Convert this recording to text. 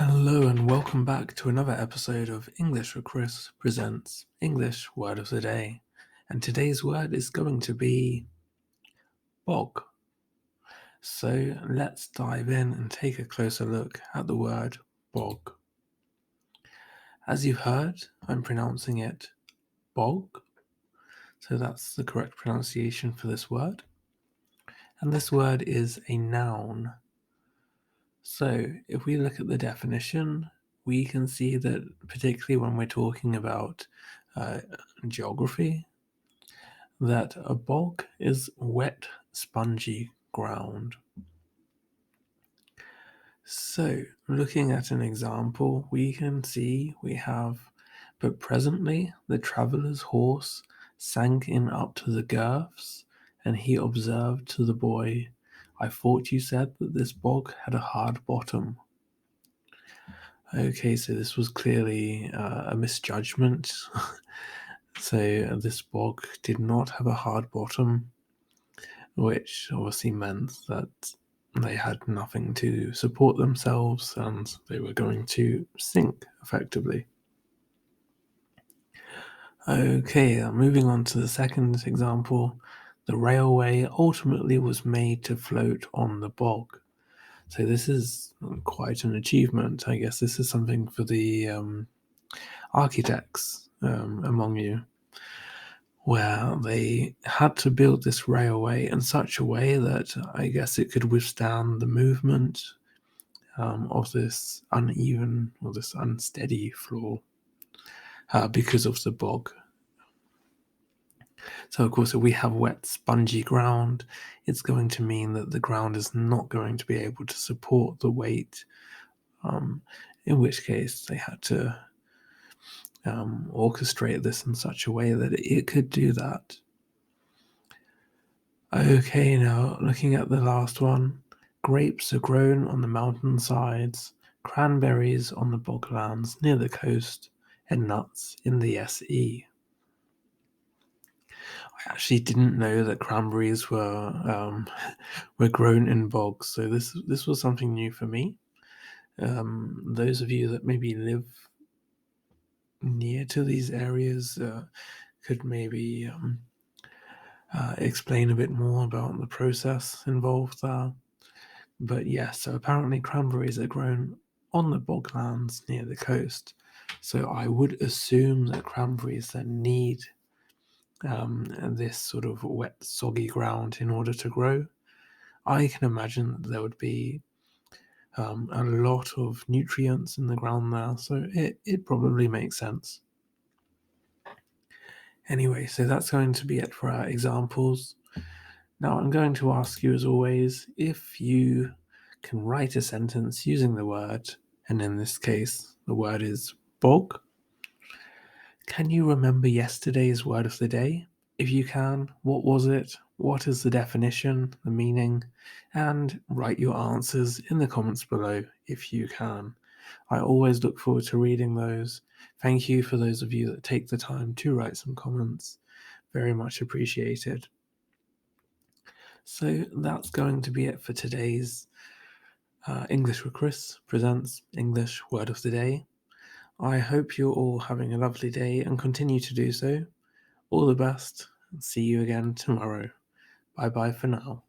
Hello and welcome back to another episode of English with Chris presents English Word of the Day. And today's word is going to be bog. So let's dive in and take a closer look at the word bog. As you've heard, I'm pronouncing it bog. So that's the correct pronunciation for this word. And this word is a noun. So if we look at the definition, we can see that particularly when we're talking about geography, that a bog is wet, spongy ground. So looking at an example, we can see we have, but presently the traveller's horse sank in up to the girths, and he observed to the boy, I thought you said that this bog had a hard bottom. Okay, so this was clearly a misjudgment. So this bog did not have a hard bottom, which obviously meant that they had nothing to support themselves and they were going to sink effectively. Okay, moving on to the second example. The railway ultimately was made to float on the bog. So this is quite an achievement. I guess this is something for the architects among you, where they had to build this railway in such a way that I guess it could withstand the movement of this uneven or this unsteady floor because of the bog. So, of course, if we have wet, spongy ground, it's going to mean that the ground is not going to be able to support the weight, in which case they had to orchestrate this in such a way that it could do that. Okay, now looking at the last one. Grapes are grown on the mountainsides, cranberries on the boglands near the coast, and nuts in the SE. I actually didn't know that cranberries were grown in bogs, so this was something new for me. Those of you that maybe live near to these areas could maybe explain a bit more about the process involved there. But yes, so apparently cranberries are grown on the boglands near the coast. So I would assume that cranberries that need this sort of wet, soggy ground in order to grow. I can imagine that there would be a lot of nutrients in the ground there, so it probably makes sense. Anyway, so that's going to be it for our examples. Now I'm going to ask you, as always, if you can write a sentence using the word, and in this case, the word is bog. Can you remember yesterday's word of the day? If you can, what was it? What is the definition, the meaning? And write your answers in the comments below if you can. I always look forward to reading those. Thank you for those of you that take the time to write some comments. Very much appreciated. So that's going to be it for today's English with Chris presents English Word of the Day. I hope you're all having a lovely day and continue to do so. All the best. See you again tomorrow. Bye bye for now.